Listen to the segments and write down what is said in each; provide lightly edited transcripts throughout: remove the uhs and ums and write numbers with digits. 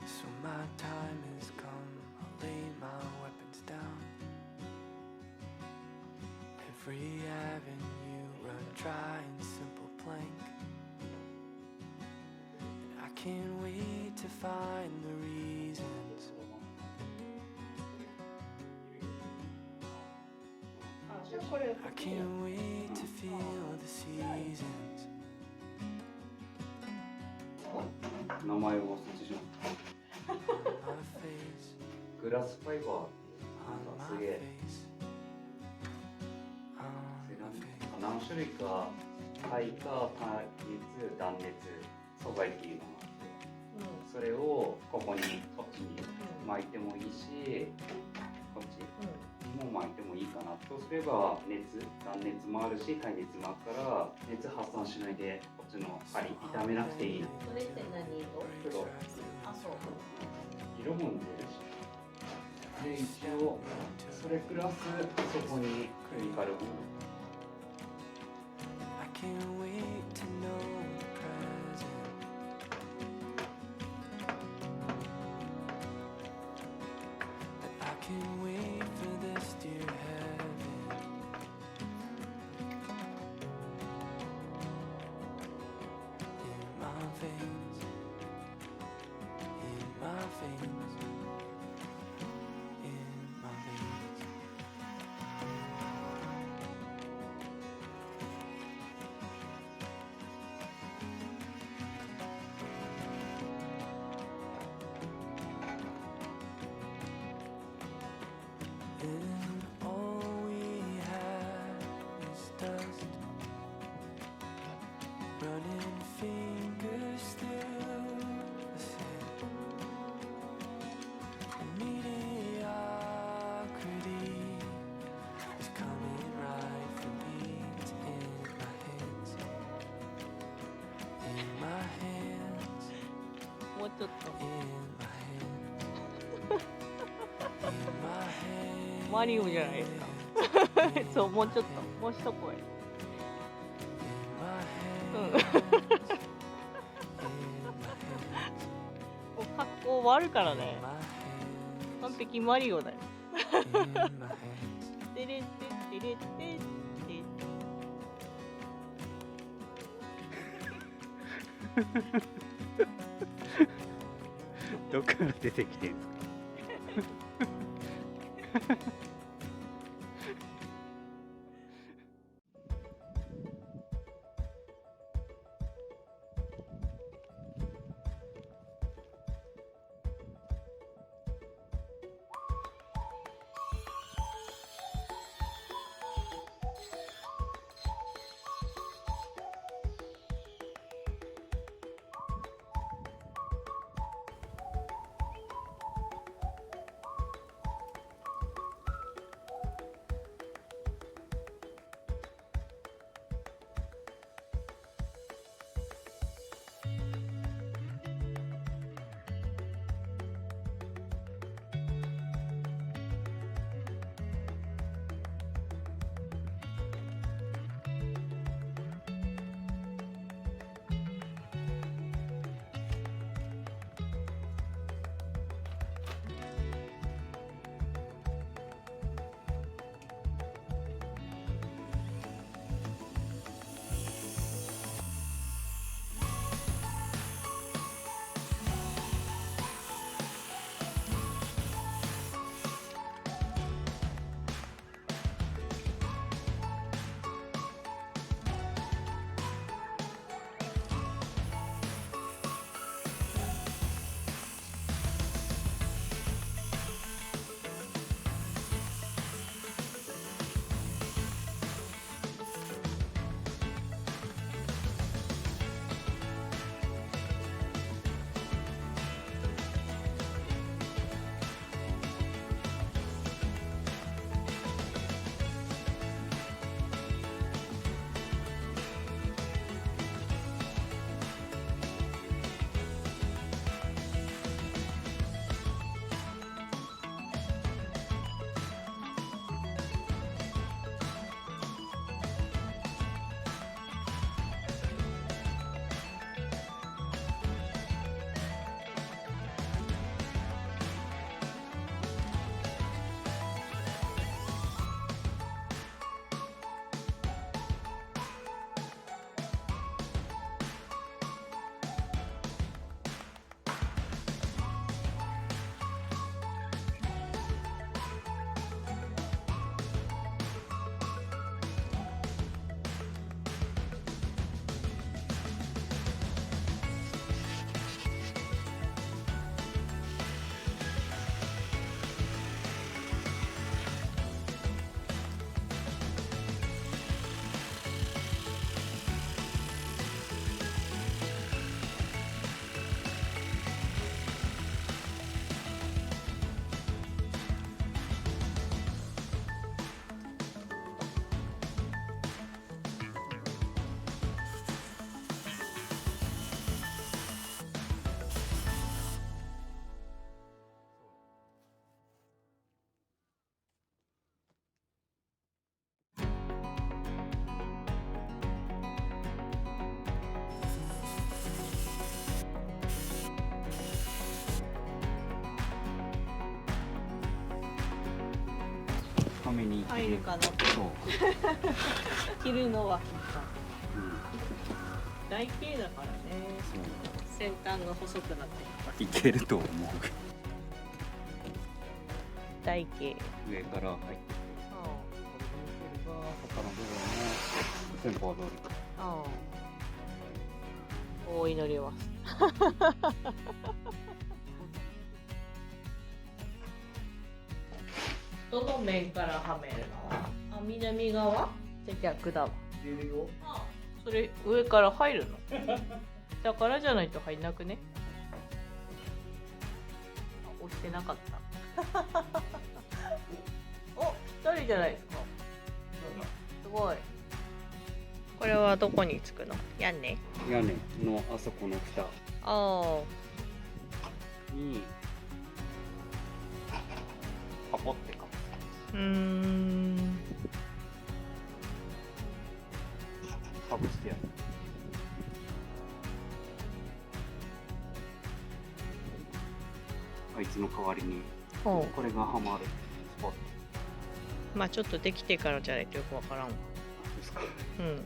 So my time has come, I'll lay my weapons down. Every avenue run dry and simple plank. And I can't wait to find the reasons. I can't wait to feel the seasons. 名前を忘れてしまった On my face, グラスファイバー on なんか my すげえ face, on my face. 何種類か耐火、耐熱、断熱素材っていうのがあってそれをここにこっちに巻いてもいいしこっちも巻いてもいいかな。そうすれば断熱もあるし耐熱もあるから熱発散しないでこっちの針傷めなくていい。それって何色？黒あ、そう。色も似てるしで一応それプラスそこにケミカルも I can't wait to know the present. That I can't wait for this dear heaven. In my veins, in my veins, in my veins. And all we have is dust, running fingers through the sand. And mediocrity is coming right for me. It's in my hands, in my hands, もうちょっと。 in my hands, in my hands. マリオじゃないですか。そう、もうちょっと。もう一声。もう格好終わるからね。完璧マリオだよ。てれっててれってって。どっから出てきてんすか入るかなって。そう、着るのはうん、台形だからね。先端が細くなってる。いけると思う。台形。上から入ってくる。これが他の部分の先方通り。お祈ります。どの面からはめるの？あ、南側？じゃ逆だわ。それ上から入るの？下からじゃないと入んなくね？押してなかった。お、ぴったりじゃないですか。すごい。これはどこにつくの？屋根？屋根のあそこの蓋にパポってか。かぶしてやる。あいつの代わりにこれがはまるスポット。まあちょっとできてからじゃないとよくわからんわ。ですか。うん。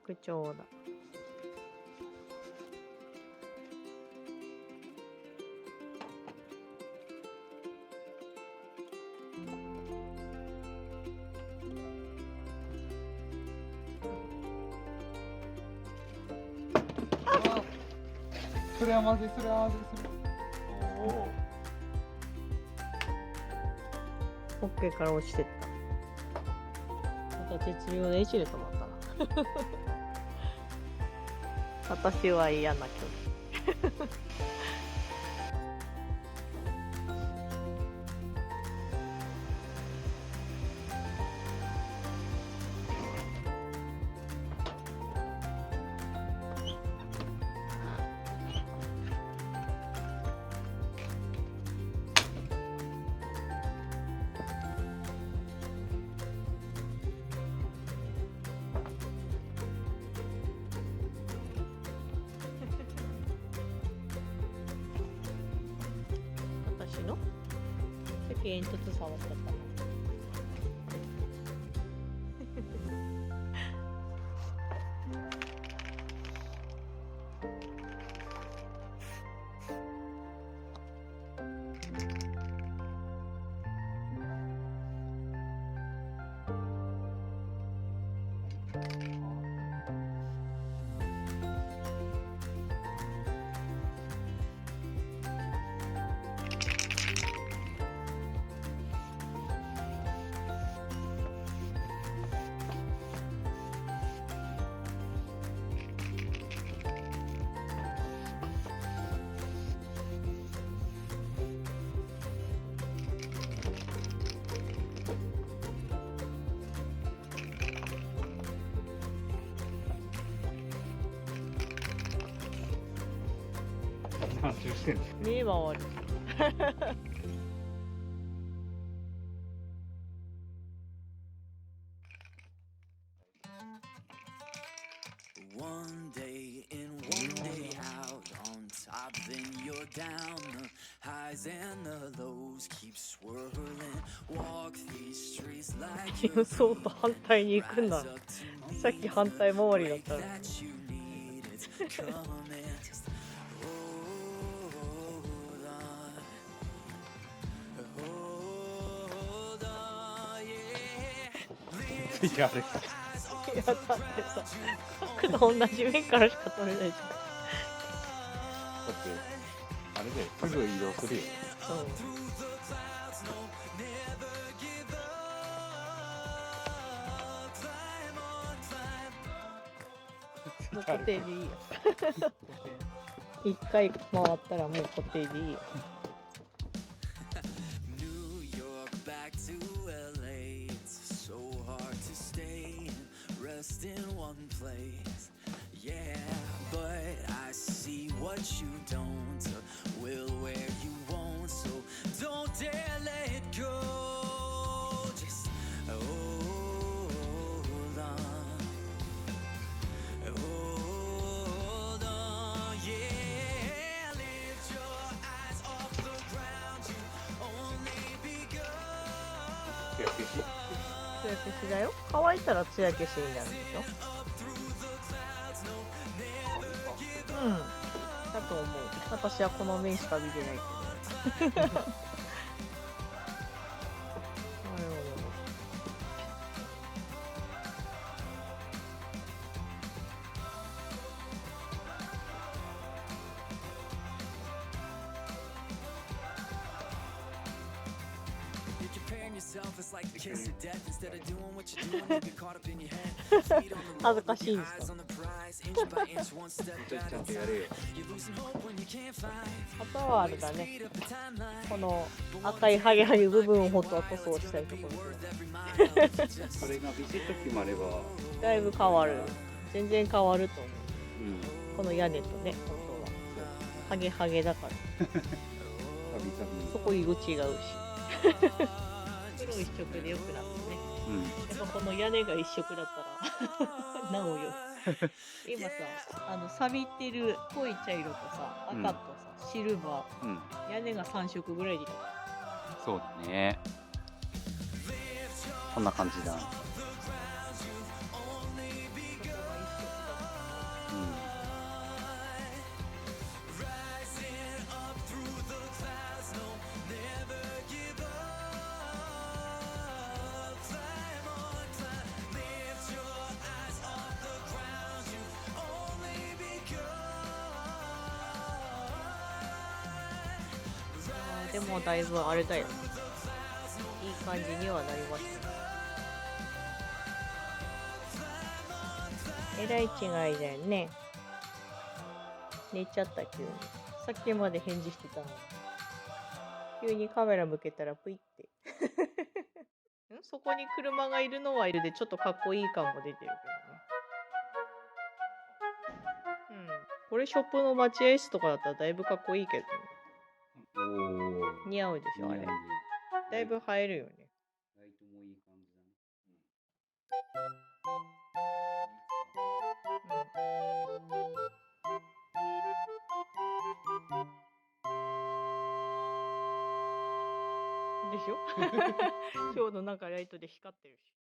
白鳥だ。それはまずい、それはまずい、それ。おお。オッケーから落ちてった。また絶妙な位置で止まったな。私は嫌な距離。の？さっき煙突触っちゃったな。何周してんの？目回る。One day in, one day out, on top, then you're down. The highs and the lows keep swirling. Walk these streets like you're そうと反対に行くんだ。さっき反対回りだったのに。 that you need. It's coming. Just hold on. Hold on, yeah. いやあれいやだってさ、角度同じ面からしか撮れないじだってあれですぐ移動するよ。ゃん。うん。もう固定でいいよ。一回回ったらもう固定でいいよ。New York back to LA. It's so hard to stay and rest in one place. Yeah, but I see what you don't, will where you won't. So don't dare let go. Just hold on. Hold on, yeah. Lift your eyes off the ground. You only begun. 手焼けしつや消しだよ。乾いたらつや消しになるでしょ。うん。だと思う。私はこの面しか見てないけど。なるほど。You're comparing yourself, it's like the kiss of death. Instead of doing what you're doing, you get caught up in your head. Feet on the 恥ず road, か with しいん your ですか？ eyes on the prize. Inch by inch, one step ち at ゃ a んとやれよ。 time. You're losing hope when you can't find. あとはあれだね。 Speed up the timeline. この赤いハゲハゲ部分をほとは塗装したいところです。それがビシッと決まれば、だいぶ変わる。全然変わると思う。うん、この屋根とね、本当は。ハゲハゲだから。たびたそこ色違うし。黒一色でよくなってね。び、うん、やっぱこの屋根が一色だったらなおよ。今さ、錆びてる濃い茶色とさ、赤とさ、シルバうん、ー、屋根が3色ぐらいで。そうだね。こんな感じだ。うん。でもだいぶあれだよ。いい感じにはなりました。えらい違いだよね。寝ちゃった急に。さっきまで返事してたのに。急にカメラ向けたらプイって。そこに車がいるのはいるでちょっとかっこいい感も出てるけどね。うん。これショップの待合室とかだったらだいぶかっこいいけどね。おお。似合うでしょあれ。だいぶ映えるよね。ライトもいい感じだね。うん。でしょちょうどなんかライトで光ってるし。